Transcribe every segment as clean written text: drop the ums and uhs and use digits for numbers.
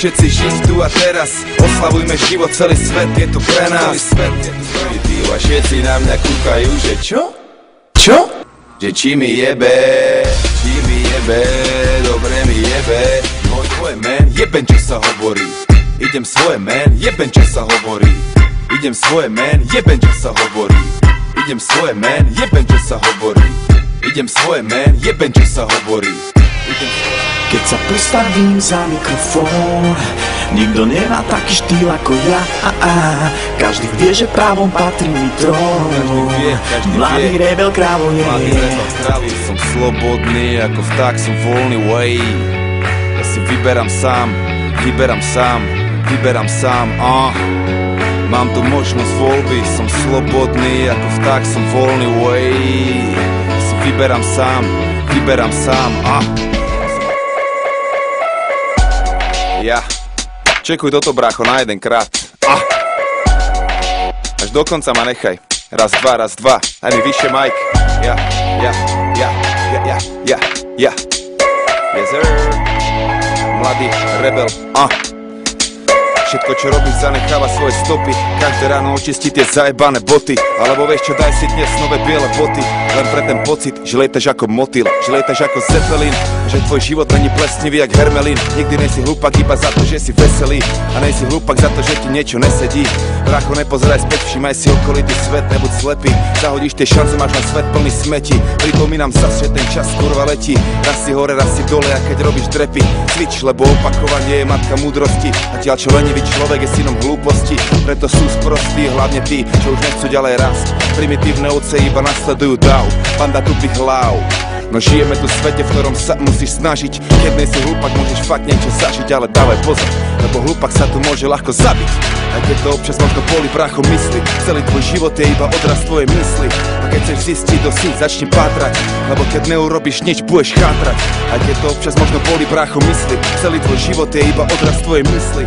všetci žiť tu a teraz. Oslavujme život, celý svet je tu pre nás. A všetci na mňa kúkajú, že čo? Čo? Že či mi jebe, dobre mi jebe. Moje man, jeben čo sa hovorí. Idem svoje man, jeben čo sa hovorí. Idem svoje man, jeben čo sa hovorí. Idem svoje man, jeben čo sa hovorí. Idem svoje man, jeben čo sa hovorí. Keď sa postavím za mikrofón, nikto nemá taký štýl ako ja. Každý vie, že právom patrí mi trón. Mladý rebel kráľ je. Som slobodný, ako vták som voľný way. Ja si vyberám sám. Mám tu možnosť voľby, som slobodný, ako vták som voľný way. Ja si vyberám sám. Ja, čekuj toto, brácho, na jedenkrát. Až do konca ma nechaj. Raz, dva. Daj mi vyššie, Mike. Ja. Yes, sir. Mladý rebel. Všetko, čo robím, zanecháva svoje stopy. Každé ráno očistí tie zajebané boty. Alebo vieš čo, daj si dnes nové biele boty. Len pre ten pocit, že lietaš ako motýl, že lietaš ako zeppelin, že tvoj život není plesnivý jak hermelín. Nikdy nejsi hlupak iba za to, že si veselý. A nejsi hlupak za to, že ti niečo nesedí. Brácho, nepozeraj späť, všímaj si okolitý svet, nebuď slepý. Zahodíš tie šance, máš na svet plný smeti. Pripomínam sa, že ten čas kurva letí. Raz si hore, raz si dole, a keď robíš drepy, cvič, lebo opakovanie je matka múdrosti. A tiaľ čo lenivý človek je synom hlúposti. Preto sú sprostí, hlavne tí, čo už nechcú ďalej rásť. Primitívne ovce iba nasledujú dáv, banda tupých hlav. No žijeme tu v svete, v ktorom sa musíš snažiť. Keď nejsi hlupak, môžeš fakt niečo zažiť, ale dávaj pozor, lebo hlupak sa tu môže ľahko zabiť. Aj keď to občas možno boli, brácho, mysli. Celý tvoj život je iba odraz tvojej mysli. A keď chceš zistiť, kto si, začni pátrať, lebo keď neurobíš nič, budeš chátrať. Aj keď to občas možno boli, brácho, mysli. Celý tvoj život je iba odraz tvojej mysli.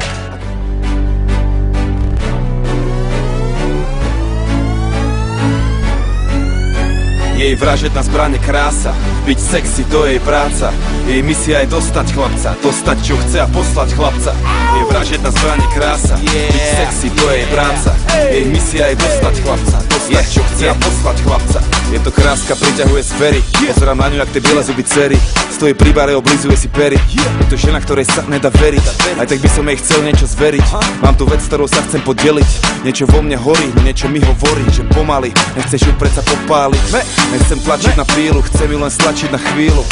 Jej vražedná zbraň je krása, byť sexy to je jej práca. Jej misia je dostať chlapca, dostať čo chce a poslať chlapca. Jej vražedná zbraň je krása, byť sexy to je jej práca. Jej misia je dostať chlapca, dostať čo chce a poslať chlapca. Je to kráska, priťahuje sféry. Pozerám na ňu, jak tie biele zuby dcery. Stojí pri bare, oblizuje si pery. Je to žena, ktorej sa nedá veriť. Aj tak by som jej chcel niečo zveriť. Mám tu vec, ktorou sa chcem podeliť. Niečo vo mne horí, niečo mi hovorí, že pomaly. Nechceš ju predsa popáliť. Nechcem tlačiť na pílu, chcem ju len stlačiť na chvíľu.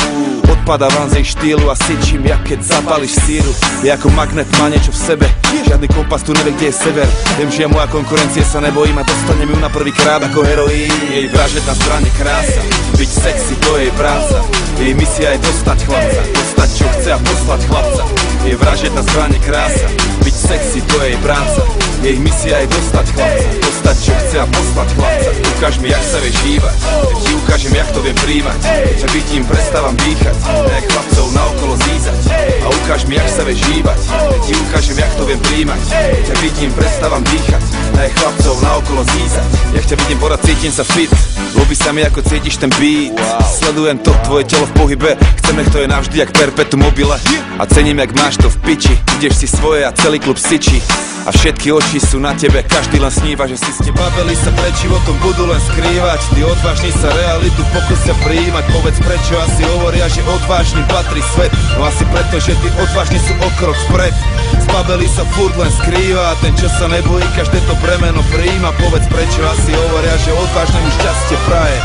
Odpadávam z jej štýlu a syčím, jak keď zapáliš síru. Je ako magnet, má niečo v sebe. Žiadny kompas tu nevie, kde je sever. Viem, že moja konkurencie sa nebojím a dostanem ju na prvýkrát ako heroín. Jej vražedná zbraň je krása, byť sexy to je jej práca. Jej misia je dostať chlapca, dostať čo chce a poslať chlapca. Jej vražedná zbraň je krása, byť sexy to je jej práca. Jej misia je dostať chlapca, dostať čo chce a poslať chlapca. Ukáž mi, jak sa vieš hýbať, ti ukážem, jak to viem príjmať. Keď ťa vidím, prestávam dýchať, jak chlapcov naokolo zízať. A ukáž mi, jak sa vieš hýbať, ti ukážem, jak to viem príjmať. Keď ťa vidím, prestávam dýchať, jak chlapcov naokolo zízať. Jak ťa vidím porad, cítim sa fit, ľúbi sa mi, ako cítiš ten beat. Sledujem to, tvoje telo v pohybe, chcem, nech to je navždy jak perpetuum mobile. A cením, jak máš to v piči, ideš si svoje a celý klub syčí. A všetky oči sú na tebe, každý len sníva, že si s tebou. Babeli sa pred životom budú len skrývať, tí odvážni sa realitu pokusia prijímať. Povedz, prečo asi hovoria, že odvážnym patrí svet. No asi preto, že tí odvážni sú o krok vpred. Z babeli sa furt len skrýva, ten čo sa nebojí, každé to bremeno prijíma. Povedz, prečo asi hovoria, že odvážnemu šťastie praje.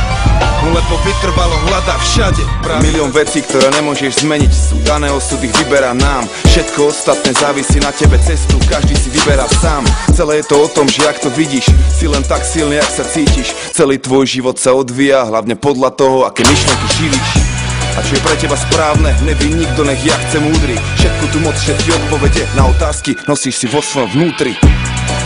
No lebo vytrvalo hľadá všade. Milión vecí, ktoré nemôžeš zmeniť, sú dané, osud ich vyberá nám. Všetko ostatné závisí na tebe, cestu každý si vyberá sám. Celé je to o tom, že jak to vidíš, si len tak silný, jak sa cítiš. Celý tvoj život sa odvíja, hlavne podľa toho, aké myšlenky živíš. A čo je pre teba správne, neví nikto, nech ja chcem múdry. Všetku tu moc, všetky odpovede na otázky nosíš si vo svojom vnútri.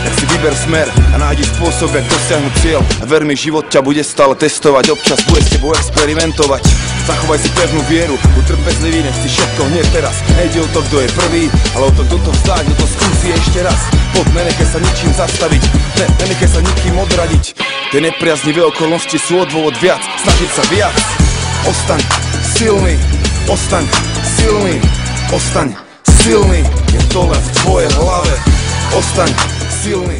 Tak si vyber smer a nájdi spôsob, jak dosiahnuť cieľ. A ver mi, život ťa bude stále testovať, občas bude s tebou experimentovať. Zachovaj si pevnú vieru, buď trpezlivý, nech si všetko hneď teraz. Nejde o to, kto je prvý, ale o to, kto to vzdá, kto to skúsi ešte raz. Poď, nenechaj sa ničím zastaviť, nenechaj sa nikým odradiť. Tie nepriaznivé okolnosti sú o dôvod viac, snažiť sa viac. Ostaň silný, ostaň silný, ostaň silný, je to len v tvojej hlave. Ostaň silný.